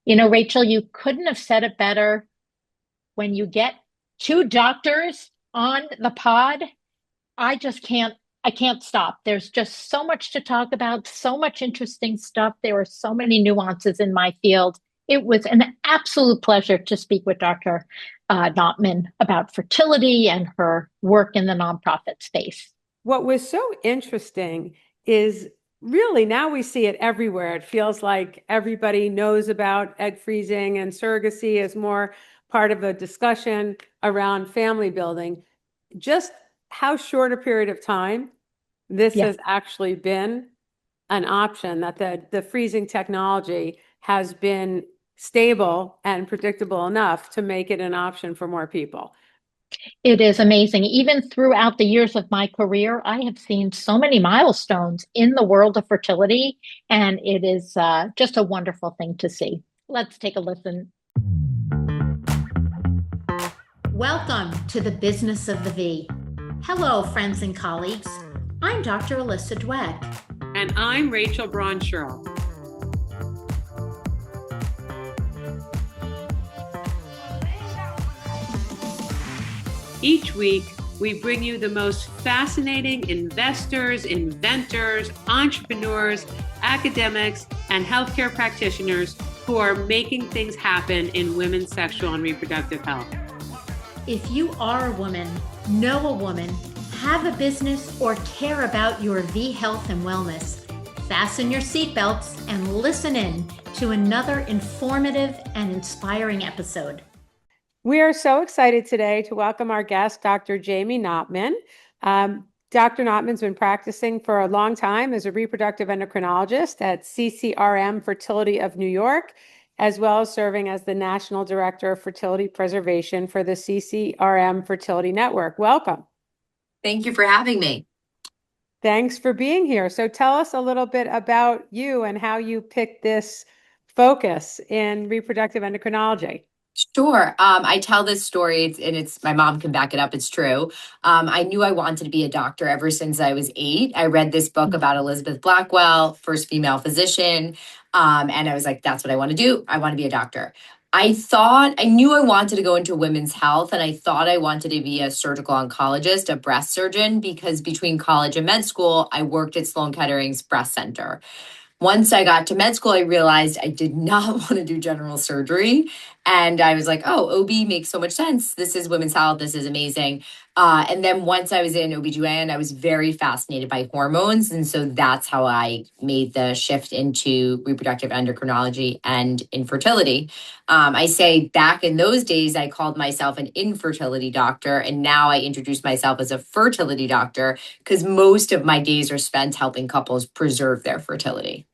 Rachel, you couldn't have said it better. When you get two doctors on the pod, I just I can't stop. There's just so much to talk about, so much interesting stuff. There are so many nuances in my field. It was an absolute pleasure to speak with Dr. Knopman about fertility and her work in the nonprofit space. What was so interesting is really now we see it everywhere. It feels like everybody knows about egg freezing, and surrogacy is more part of a discussion around family building. Just how short a period of time this Yeah. has actually been an option, that the freezing technology has been stable and predictable enough to make it an option for more people. It is amazing. Even throughout the years of my career, I have seen so many milestones in the world of fertility, and it is just a wonderful thing to see. Let's take a listen. Welcome to the Business of the V. Hello, friends and colleagues. I'm Dr. Alyssa Dweck. And I'm Rachel Braun-Scherl. Each week, we bring you the most fascinating investors, inventors, entrepreneurs, academics, and healthcare practitioners who are making things happen in women's sexual and reproductive health. If you are a woman, know a woman, have a business, or care about your V health and wellness, fasten your seatbelts and listen in to another informative and inspiring episode. We are so excited today to welcome our guest, Dr. Jaime Knopman. Dr. Knopman's been practicing for a long time as a reproductive endocrinologist at CCRM Fertility of New York, as well as serving as the National Director of Fertility Preservation for the CCRM Fertility Network. Welcome. Thank you for having me. Thanks for being here. So tell us a little bit about you and how you picked this focus in reproductive endocrinology. Sure. I tell this story, and it's my mom can back it up. It's true. I knew I wanted to be a doctor ever since I was 8. I read this book about Elizabeth Blackwell, first female physician. And I was like, that's what I want to do. I want to be a doctor. I knew I wanted to go into women's health, and I thought I wanted to be a surgical oncologist, a breast surgeon, because between college and med school, I worked at Sloan Kettering's breast center. Once I got to med school, I realized I did not want to do general surgery. And I was like, oh, OB makes so much sense. This is women's health. This is amazing. And then once I was in OBGYN, I was very fascinated by hormones. And so that's how I made the shift into reproductive endocrinology and infertility. I say back in those days, I called myself an infertility doctor. And now I introduce myself as a fertility doctor because most of my days are spent helping couples preserve their fertility.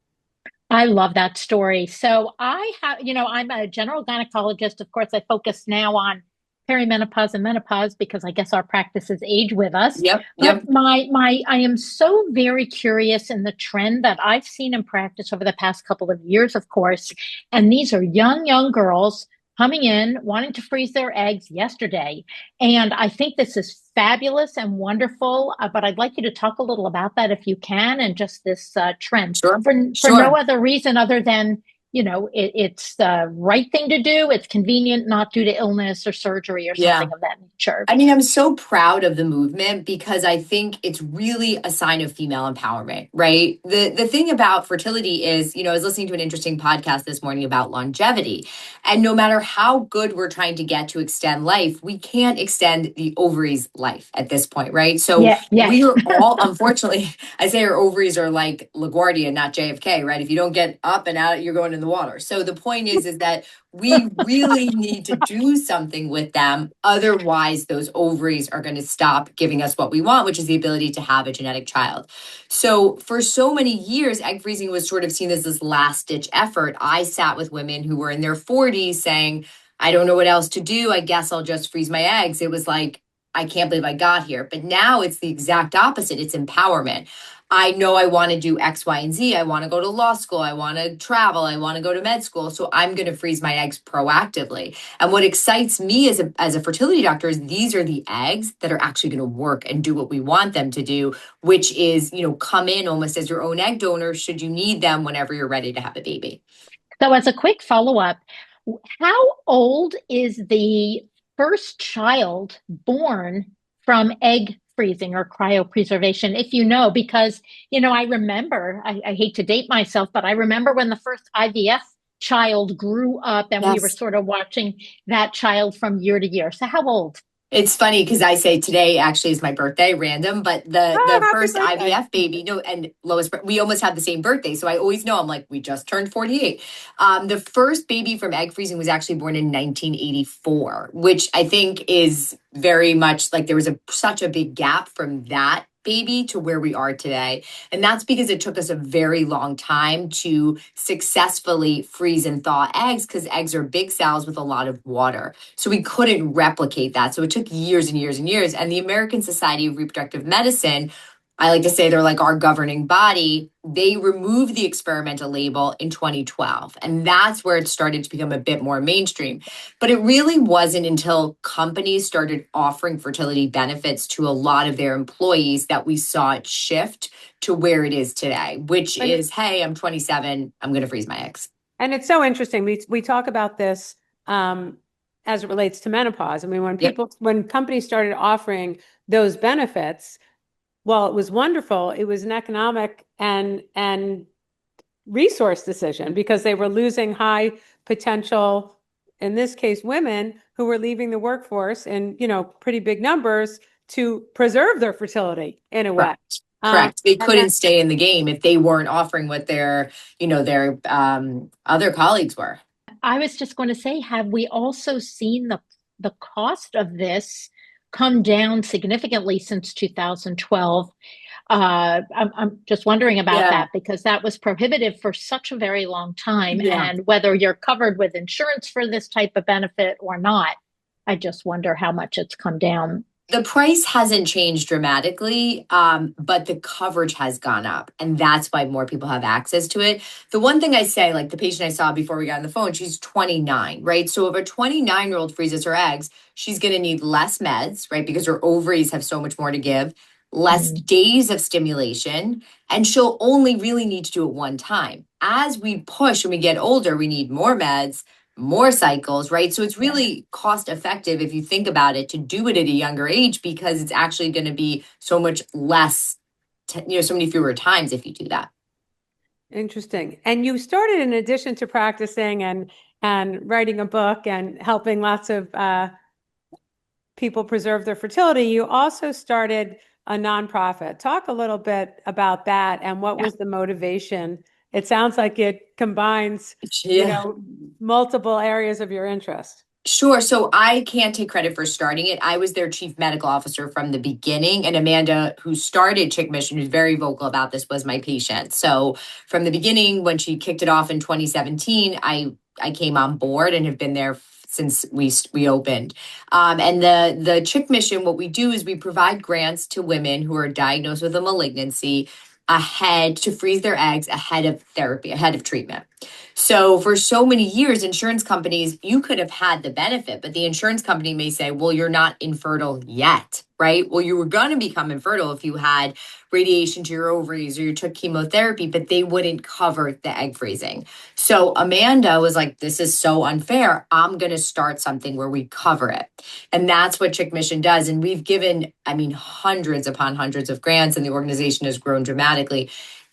I love that story. So I'm a general gynecologist. Of course, I focus now on perimenopause and menopause because I guess our practices age with us. Yep. But I am so very curious in the trend that I've seen in practice over the past couple of years, of course. And these are young girls coming in, wanting to freeze their eggs yesterday. And I think this is fabulous and wonderful. But I'd like you to talk a little about that if you can, and just this trend Sure. for no other reason other than, it's the right thing to do. It's convenient, not due to illness or surgery or something of that nature. I mean, I'm so proud of the movement because I think it's really a sign of female empowerment, right? The thing about fertility is, I was listening to an interesting podcast this morning about longevity. And no matter how good we're trying to get to extend life, we can't extend the ovaries' life at this point, right? So we are all, unfortunately, I say our ovaries are like LaGuardia, not JFK, right? If you don't get up and out, you're going in the water. So the point is that we really need to do something with them. Otherwise, those ovaries are going to stop giving us what we want, which is the ability to have a genetic child. So for so many years, egg freezing was sort of seen as this last ditch effort. I sat with women who were in their 40s saying, I don't know what else to do. I guess I'll just freeze my eggs. It was like, I can't believe I got here. But now it's the exact opposite. It's empowerment. I know I want to do X, Y, and Z. I want to go to law school. I want to travel. I want to go to med school. So I'm going to freeze my eggs proactively. And what excites me as a fertility doctor is these are the eggs that are actually going to work and do what we want them to do, which is, come in almost as your own egg donor should you need them whenever you're ready to have a baby. So, as a quick follow-up, how old is the first child born from egg freezing or cryopreservation, if you know? Because, I remember, I hate to date myself, but I remember when the first IVF child grew up and we were Yes. sort of watching that child from year to year. So, how old? It's funny because I say today actually is my birthday, random, but Oh, the happy first birthday. IVF baby, no, and Lois, we almost have the same birthday. So I always know I'm like, we just turned 48. The first baby from egg freezing was actually born in 1984, which I think is very much like there was such a big gap from that baby to where we are today. And that's because it took us a very long time to successfully freeze and thaw eggs because eggs are big cells with a lot of water. So we couldn't replicate that. So it took years and years and years. And the American Society of Reproductive Medicine, I like to say they're like our governing body, they removed the experimental label in 2012. And that's where it started to become a bit more mainstream. But it really wasn't until companies started offering fertility benefits to a lot of their employees that we saw it shift to where it is today, which And is, hey, I'm 27, I'm going to freeze my eggs. and it's so interesting. We talk about this as it relates to menopause. I mean, Yep. when companies started offering those benefits, well, it was wonderful. It was an economic and resource decision because they were losing high potential, in this case, women who were leaving the workforce in, pretty big numbers to preserve their fertility in a way. Correct. Correct. They And then couldn't stay in the game if they weren't offering what their other colleagues were. I was just going to say, have we also seen the cost of this come down significantly since 2012? I'm just wondering about Yeah. that because that was prohibitive for such a very long time. Yeah. And whether you're covered with insurance for this type of benefit or not, I just wonder how much it's come down. The price hasn't changed dramatically, but the coverage has gone up, and that's why more people have access to it. The one thing I say, like the patient I saw before we got on the phone, she's 29, right? So if a 29-year-old freezes her eggs, she's going to need less meds, right? Because her ovaries have so much more to give, less Mm. days of stimulation, and she'll only really need to do it one time. As we push and we get older, we need more meds, more cycles, right? So it's Yeah. really cost effective if you think about it to do it at a younger age because it's actually going to be so much less, so many fewer times if you do that. Interesting. And you started in addition to practicing and writing a book and helping lots of people preserve their fertility, you also started a nonprofit. Talk a little bit about that and what Yeah. was the motivation? It sounds like it combines, Yeah. multiple areas of your interest. Sure. So I can't take credit for starting it. I was their chief medical officer from the beginning. And Amanda, who started Chick Mission, who's very vocal about this, was my patient. So from the beginning, when she kicked it off in 2017, I came on board and have been there since we opened. And the Chick Mission, what we do is we provide grants to women who are diagnosed with a malignancy ahead to freeze their eggs ahead of therapy, ahead of treatment. So for so many years, insurance companies, you could have had the benefit, but the insurance company may say, well, you're not infertile yet, right? Well, you were going to become infertile if you had radiation to your ovaries or you took chemotherapy, but they wouldn't cover the egg freezing. So Amanda was like, this is so unfair. I'm going to start something where we cover it. And that's what Chick Mission does. And we've given, hundreds upon hundreds of grants, and the organization has grown dramatically.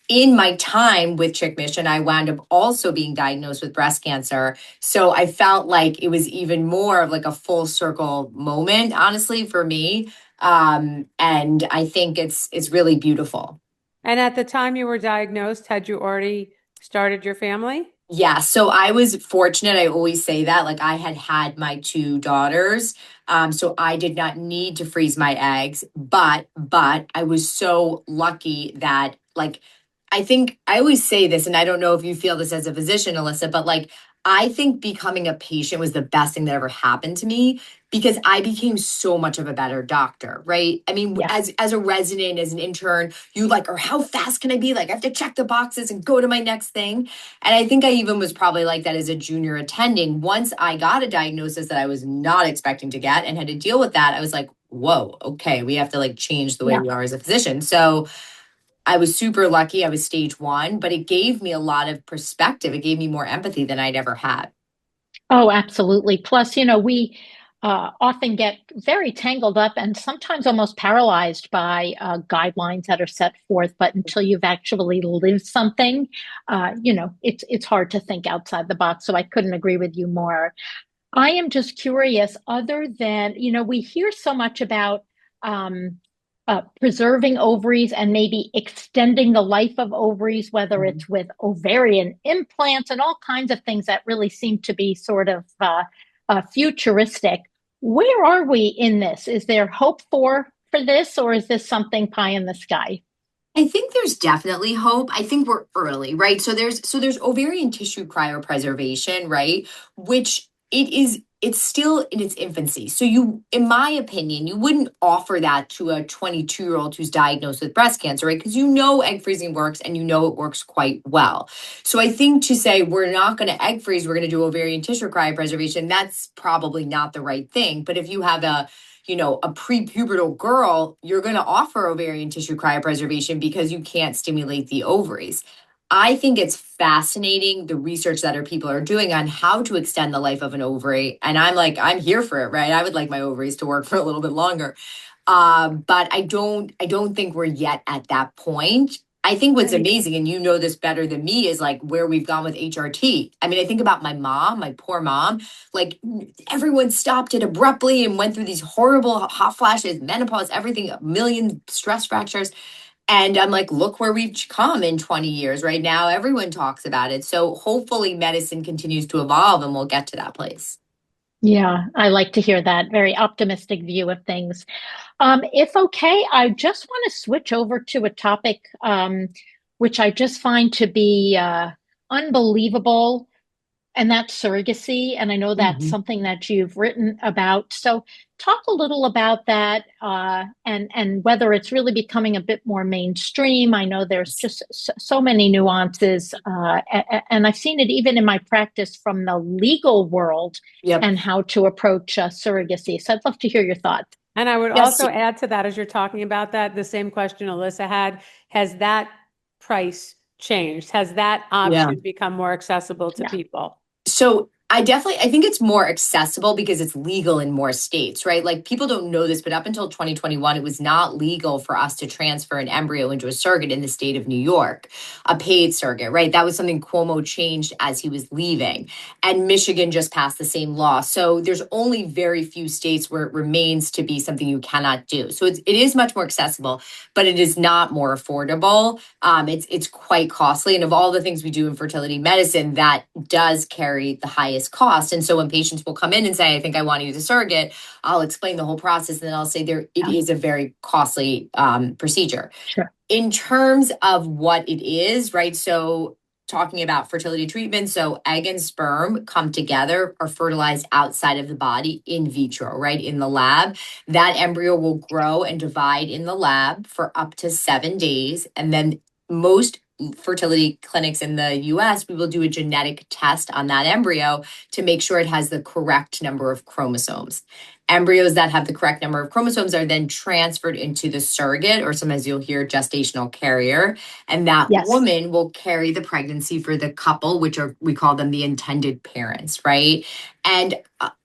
In my time with Chick Mission, I wound up also being diagnosed with breast cancer. So I felt like it was even more of like a full circle moment, honestly, for me. And I think it's really beautiful. And at the time you were diagnosed, had you already started your family? Yeah, so I was fortunate. I always say that. Like I had my two daughters, so I did not need to freeze my eggs. But I was so lucky that like I think I always say this, and I don't know if you feel this as a physician, Alyssa, but like I think becoming a patient was the best thing that ever happened to me because I became so much of a better doctor, right? I mean, Yeah. as a resident, as an intern, you like, or how fast can I be? Like, I have to check the boxes and go to my next thing. And I think I even was probably like that as a junior attending. Once I got a diagnosis that I was not expecting to get and had to deal with that, I was like, whoa, okay, we have to like change the way Yeah. we are as a physician. So I was super lucky. I was stage 1, but it gave me a lot of perspective. It gave me more empathy than I'd ever had. Oh, absolutely. Plus, we often get very tangled up and sometimes almost paralyzed by guidelines that are set forth. But until you've actually lived something, it's hard to think outside the box. So I couldn't agree with you more. I am just curious, other than, we hear so much about um, preserving ovaries and maybe extending the life of ovaries, whether Mhm. it's with ovarian implants and all kinds of things that really seem to be sort of futuristic. Where are we in this? Is there hope for this, or is this something pie in the sky? I think there's definitely hope. I think we're early, right? So there's ovarian tissue cryopreservation, right? Which it's still in its infancy. So you, in my opinion, you wouldn't offer that to a 22-year-old who's diagnosed with breast cancer, right? Because you know egg freezing works and you know it works quite well. So I think to say we're not going to egg freeze, we're going to do ovarian tissue cryopreservation, that's probably not the right thing. But if you have a prepubertal girl, you're going to offer ovarian tissue cryopreservation because you can't stimulate the ovaries. I think it's fascinating the research that people are doing on how to extend the life of an ovary. And I'm here for it, right? I would like my ovaries to work for a little bit longer. But I don't think we're yet at that point. I think what's Right. amazing, and you know this better than me, is like where we've gone with HRT. I mean, I think about my mom, my poor mom, like everyone stopped it abruptly and went through these horrible hot flashes, menopause, everything, a million stress fractures. And I'm like, look where we've come in 20 years. Right now, everyone talks about it. So hopefully medicine continues to evolve and we'll get to that place. Yeah, I like to hear that very optimistic view of things. If okay, I just want to switch over to a topic which I just find to be unbelievable, and that's surrogacy. And I know that's Mhm. something that you've written about. So talk a little about that and whether it's really becoming a bit more mainstream. I know there's just so many nuances, and I've seen it even in my practice from the legal world Yep. and how to approach surrogacy. So I'd love to hear your thoughts. And I would Yes. also add to that, as you're talking about that, the same question Alyssa had, has that price changed? Has that Yeah. option become more accessible to Yeah. people? So I think it's more accessible because it's legal in more states, right? Like people don't know this, but up until 2021, it was not legal for us to transfer an embryo into a surrogate in the state of New York, a paid surrogate, right? That was something Cuomo changed as he was leaving. And Michigan just passed the same law. So there's only very few states where it remains to be something you cannot do. So it is much more accessible, but it is not more affordable. It's quite costly. And of all the things we do in fertility medicine, that does carry the highest cost. And so when patients will come in and say, I think I want to use a surrogate, I'll explain the whole process. And then I'll say it Yeah. is a very costly procedure. Sure. In terms of what it is, right? So talking about fertility treatment, so egg and sperm come together, are fertilized outside of the body in vitro, right? In the lab. That embryo will grow and divide in the lab for up to 7 days. And then most fertility clinics in the US, we will do a genetic test on that embryo to make sure it has the correct number of chromosomes. Embryos that have the correct number of chromosomes are then transferred into the surrogate, or sometimes you'll hear gestational carrier. And that Yes. woman will carry the pregnancy for the couple, which are, we call them the intended parents, right? And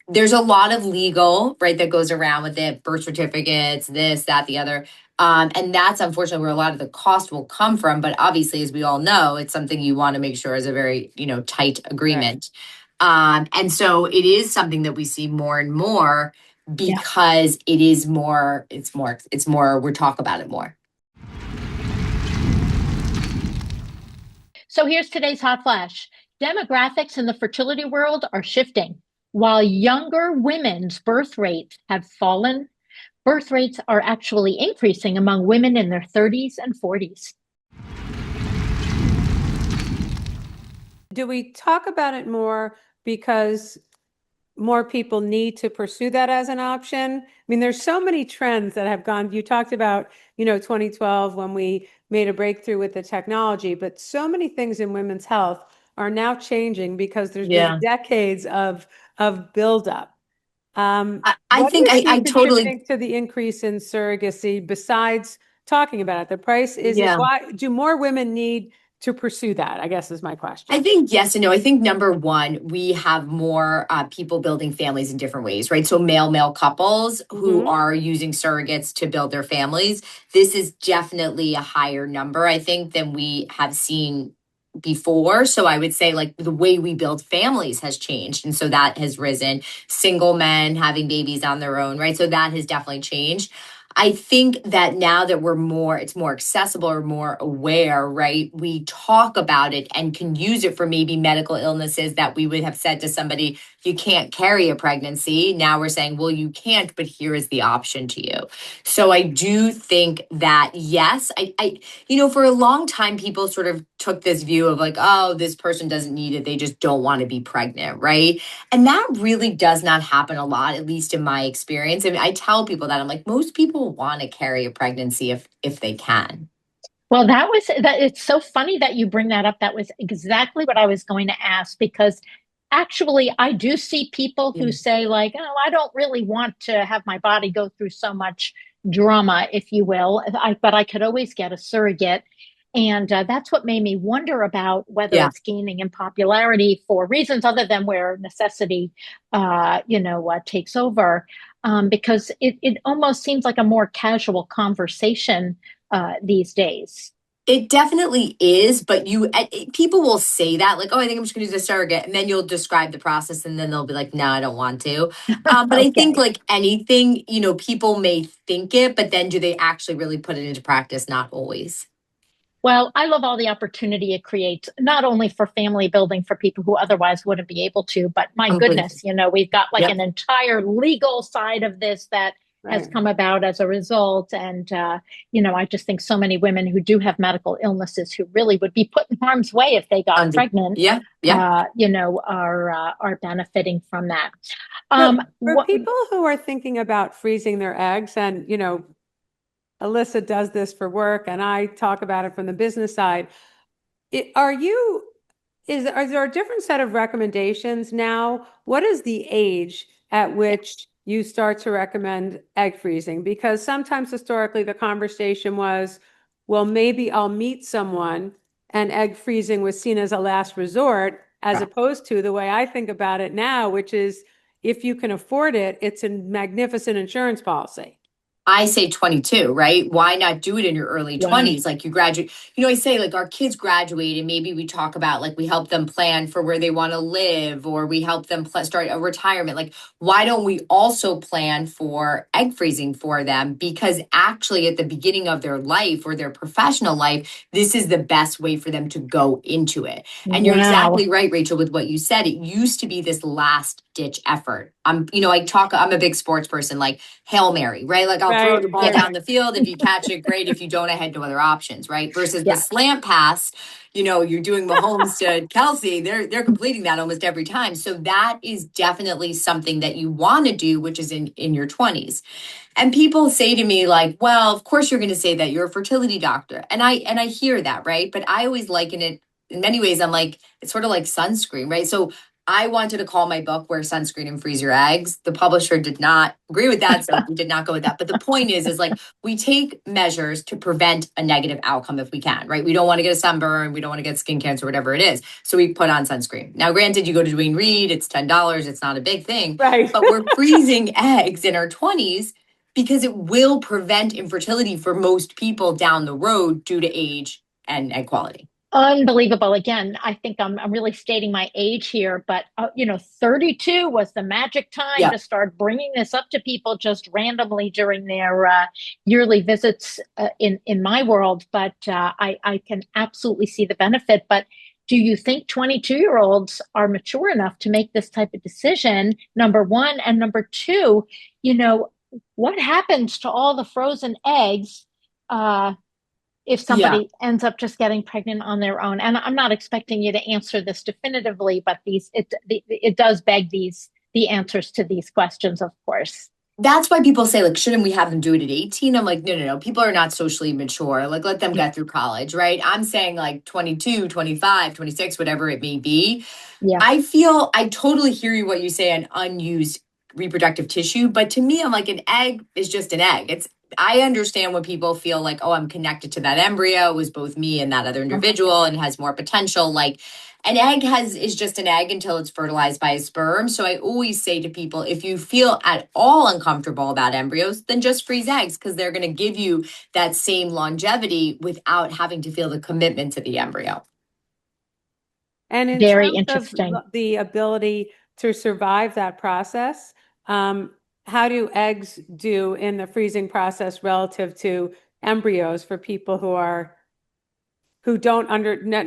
there's a lot of legal, right, that goes around with it, birth certificates, this, that, the other. And that's unfortunately where a lot of the cost will come from. But obviously, as we all know, it's something you want to make sure is a very, tight Right. agreement. And so it is something that we see more and more Yeah. because it is more, it's more, we talk about it more. So here's today's hot flash. Demographics in the fertility world are shifting. While younger women's birth rates have fallen, birth rates are actually increasing among women in their 30s and 40s. Do we talk about it more because more people need to pursue that as an option? I mean, there's so many trends that have gone. You talked about, 2012 when we made a breakthrough with the technology, but so many things in women's health are now changing because there's been Yeah. decades of buildup. I What do think you see I totally contributing to the increase in surrogacy besides talking about it. The price is Yeah. why do more women need to pursue that, I guess is my I question. think yes and no. I think number one, we have more people building families in different ways, right? So male couples who Mm-hmm. are using surrogates to build their families. This is definitely a higher number, I think, than we have seen before. So I would say like the way we build families has changed. And so that has risen. Single men having babies on their own, right? So that has definitely changed. I think that now that it's more accessible or more aware, right? We talk about it and can use it for maybe medical illnesses that we would have said to somebody, you can't carry a pregnancy. Now we're saying, well, you can't, but here is the option to you. So I do think that, yes, for a long time, people sort of took this view of like, oh, this person doesn't need it. They just don't want to be pregnant, right? And that really does not happen a lot, at least in my experience. I mean, I tell people that I'm like, most people want to carry a pregnancy if they can. Well, it's so funny that you bring that up. That was exactly what I was going to ask because actually I do see people Yeah. who say like, "Oh, I don't really want to have my body go through so much drama, if you will. But I could always get a surrogate." And that's what made me wonder about whether Yeah. it's gaining in popularity for reasons other than where necessity, takes over. Because it almost seems like a more casual conversation these days. It definitely is, but people will say that like, oh, I think I'm just going to use a surrogate, and then you'll describe the process, and then they'll be like, no, I don't want to. But I think Okay. like anything, people may think it, but then do they actually really put it into practice? Not always. Well, I love all the opportunity it creates, not only for family building for people who otherwise wouldn't be able to, but my Completely. goodness, we've got like Yep. an entire legal side of this that has Right. come about as a result. And, I just think so many women who do have medical illnesses who really would be put in harm's way if they got pregnant, Yeah. Yeah. are benefiting from that. For What, people who are thinking about freezing their eggs, and Alyssa does this for work, and I talk about it from the business side. Are you, is there a different set of recommendations now? What is the age at which you start to recommend egg freezing? Because sometimes historically the conversation was, well, maybe I'll meet someone, and egg freezing was seen as a last resort, as opposed to the way I think about it now, which is if you can afford it, it's a magnificent insurance policy. I say 22, right? Why not do it in your early wow. 20s? Like you graduate, I say like our kids graduate and maybe we talk about like we help them plan for where they want to live or we help them start a retirement. Like, why don't we also plan for egg freezing for them? Because actually, at the beginning of their life or their professional life, this is the best way for them to go into it. And you're Wow. exactly right, Rachel, with what you said. It used to be this last ditch effort. I'm a big sports person. Like, Hail Mary, right? Like I'll throw Right, the ball right. down the field. If you catch it, great. If you don't, I had no other options, right? Versus the Yeah. slant pass, you're doing Mahomes to Kelsey. They're completing that almost every time. So that is definitely something that you want to do, which is in your 20s. And people say to me like, well, of course you're going to say that you're a fertility doctor. And I hear that, right? But I always liken it in many ways. I'm like, it's sort of like sunscreen, right? So I wanted to call my book Wear Sunscreen and Freeze Your Eggs. The publisher did not agree with that, so we did not go with that. But the point is like we take measures to prevent a negative outcome if we can, right? We don't want to get a sunburn, we don't want to get skin cancer, whatever it is. So we put on sunscreen. Now, granted, you go to Dwayne Reed, it's $10, it's not a big thing, Right. but we're freezing eggs in our 20s because it will prevent infertility for most people down the road due to age and egg quality. Unbelievable. Again, I think I'm really stating my age here, but 32 was the magic time Yeah. to start bringing this up to people just randomly during their yearly visits in my world. But I can absolutely see the benefit. But do you think 22-year-olds are mature enough to make this type of decision? Number one, and number two, you know, what happens to all the frozen eggs? If Yeah. somebody ends up just getting pregnant on their own. And I'm not expecting you to answer this definitively, but it does beg the answers to these questions, of course. That's why people say, like, shouldn't we have them do it at 18? I'm like, no, no, no. People are not socially mature. Like, let them Yeah. get through college, right? I'm saying like 22, 25, 26, whatever it may be. Yeah. I totally hear what you say on unused reproductive tissue, but to me, I'm like, an egg is just an egg. I understand when people feel like, oh, I'm connected to that embryo. It was both me and that other individual and has more potential. Like an egg is just an egg until it's fertilized by a sperm. So I always say to people, if you feel at all uncomfortable about embryos, then just freeze eggs because they're going to give you that same longevity without having to feel the commitment to the embryo. And in Very terms of interesting. the ability to survive that process, how do eggs do in the freezing process relative to embryos for people who don't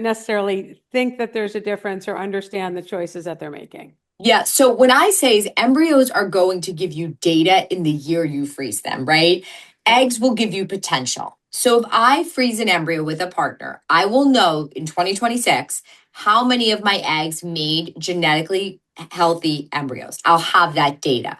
necessarily think that there's a difference or understand the choices that they're making? Yeah. So when I say is embryos are going to give you data in the year you freeze them, right? Eggs will give you potential. So if I freeze an embryo with a partner, I will know in 2026 how many of my eggs made genetically healthy embryos. I'll have that data.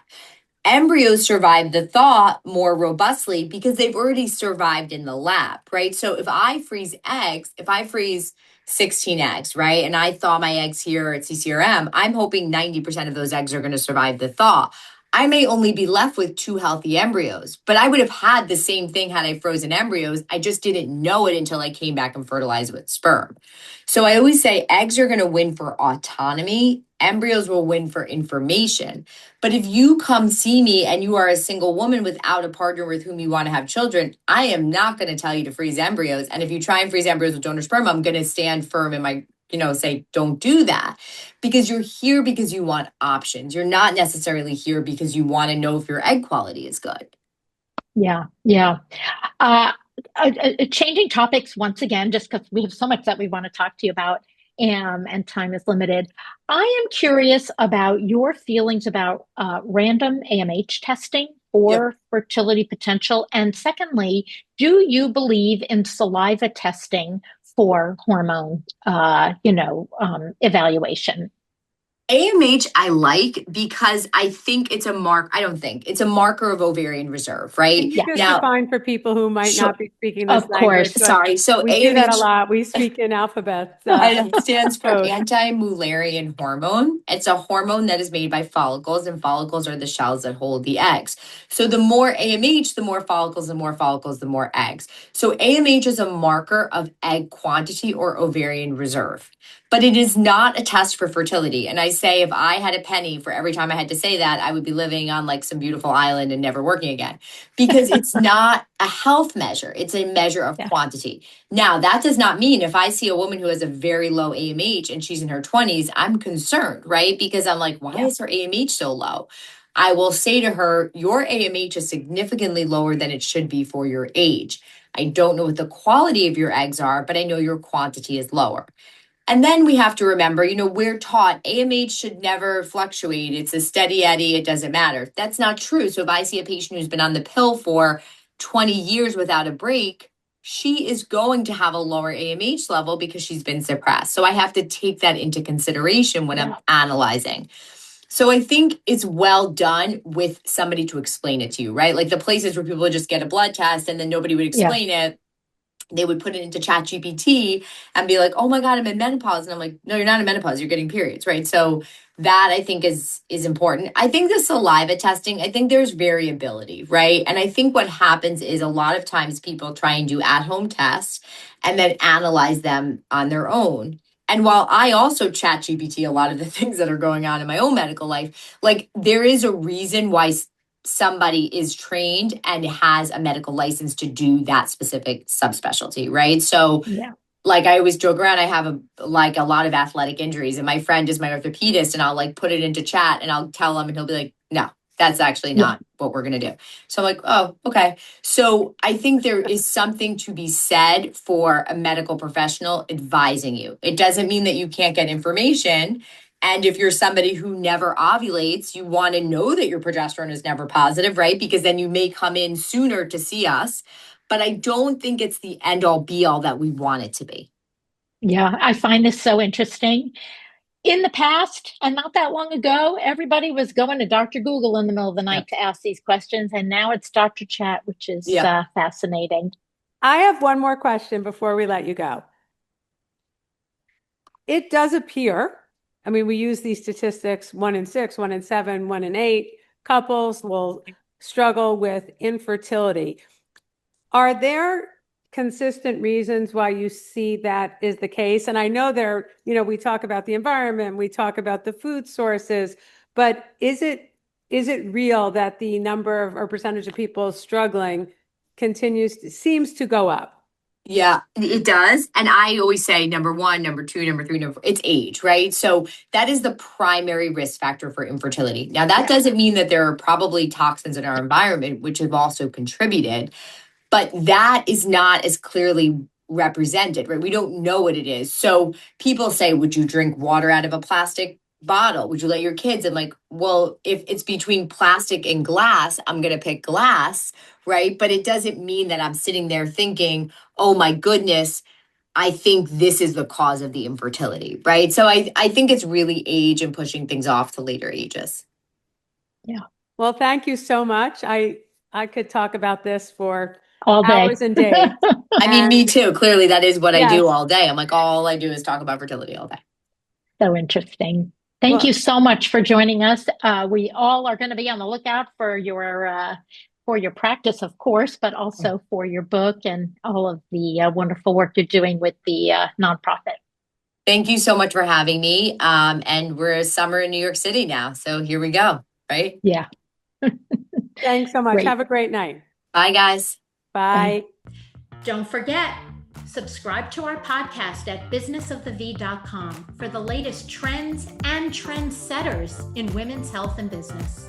Embryos survive the thaw more robustly because they've already survived in the lab, right? So if I freeze eggs, if I freeze 16 eggs, right, and I thaw my eggs here at CCRM, I'm hoping 90% of those eggs are going to survive the thaw. I may only be left with 2 healthy embryos, but I would have had the same thing had I frozen embryos. I just didn't know it until I came back and fertilized with sperm. So I always say eggs are going to win for autonomy, embryos will win for information. But if you come see me and you are a single woman without a partner with whom you want to have children, I am not going to tell you to freeze embryos. And if you try and freeze embryos with donor sperm, I'm going to stand firm in my, say, don't do that because you're here because you want options. You're not necessarily here because you want to know if your egg quality is good. Yeah, yeah. Uh, Changing topics once again, just because we have so much that we want to talk to you about, and time is limited. I am curious about your feelings about random AMH testing Yep. for fertility potential. And secondly, do you believe in saliva testing for hormone, evaluation? AMH I like because I think it's a mark. I don't think it's a marker of ovarian reserve, Can right? you just Yes, Now, define for people who might sure. not be speaking this of language? course. But Sorry. So we do that a AMH lot. We speak in alphabets it stands for code. anti-Mullerian hormone. It's a hormone that is made by follicles, and follicles are the shells that hold the eggs. So the more AMH, the more follicles, the more follicles, the more eggs. So AMH is a marker of egg quantity or ovarian reserve, but it is not a test for fertility. And I say if I had a penny for every time I had to say that, I would be living on like some beautiful island and never working again because it's not a health measure. It's a measure of Yeah, quantity. Now, that does not mean if I see a woman who has a very low AMH and she's in her 20s, I'm concerned, right? Because I'm like, why yeah, is her AMH so low? I will say to her, your AMH is significantly lower than it should be for your age. I don't know what the quality of your eggs are, but I know your quantity is lower. And then we have to remember, we're taught AMH should never fluctuate. It's a steady eddy. It doesn't matter. That's not true. So if I see a patient who's been on the pill for 20 years without a break, she is going to have a lower AMH level because she's been suppressed. So I have to take that into consideration when I'm yeah, analyzing. So I think it's well done with somebody to explain it to you, right? Like the places where people just get a blood test and then nobody would yeah, explain it, they would put it into chat GPT and be like, oh my God, I'm in menopause. And I'm like, no, you're not in menopause, you're getting periods, right? So that I think is important. I think the saliva testing, I think there's variability, right? And I think what happens is a lot of times people try and do at-home tests and then analyze them on their own. And while I also chat GPT a lot of the things that are going on in my own medical life, like there is a reason why somebody is trained and has a medical license to do that specific subspecialty, right? So yeah, like I always joke around, I have a lot of athletic injuries, and my friend is my orthopedist, and I'll like put it into chat and I'll tell him, and he'll be like, no, that's actually yeah, not what we're gonna do. So I'm like, oh, okay. So I think there is something to be said for a medical professional advising you. It doesn't mean that you can't get information. And if you're somebody who never ovulates, you want to know that your progesterone is never positive, right? Because then you may come in sooner to see us, but I don't think it's the end all be all that we want it to be. yeah. I find this so interesting. In the past, and not that long ago, everybody was going to Dr. Google in the middle of the Yeah. night to ask these questions, and now it's Dr. Chat, which is Yeah. fascinating. I have one more question before we let you go. It does appear, I mean, we use these statistics 1 in 6, 1 in 7, 1 in 8 couples will struggle with infertility. Are there consistent reasons why you see that is the case? And I know we talk about the environment, we talk about the food sources, but is it real that the number of or percentage of people struggling seems to go up? Yeah, it does. And I always say number one, number two, number three, it's age, right? So that is the primary risk factor for infertility. Now, that doesn't mean that there are probably toxins in our environment, which have also contributed, but that is not as clearly represented, right? We don't know what it is. So people say, would you drink water out of a plastic bottle? Would you let your kids? I'm like, well, if it's between plastic and glass, I'm going to pick glass, right? But it doesn't mean that I'm sitting there thinking, oh my goodness, I think this is the cause of the infertility, right? So I think it's really age and pushing things off to later ages. Yeah. Well, thank you so much. I could talk about this for all day. Hours and days. I mean, me too. Clearly, that is what I Yes. do all day. I'm like, all I do is talk about fertility all day. So interesting. Thank you so much for joining us. We all are going to be on the lookout for your practice, of course, but also for your book and all of the wonderful work you're doing with the nonprofit. Thank you so much for having me. And we're summer in New York City now. So here we go, right? Yeah. Thanks so much. Great. Have a great night. Bye, guys. Bye. Don't forget, subscribe to our podcast at businessofthev.com for the latest trends and trendsetters in women's health and business.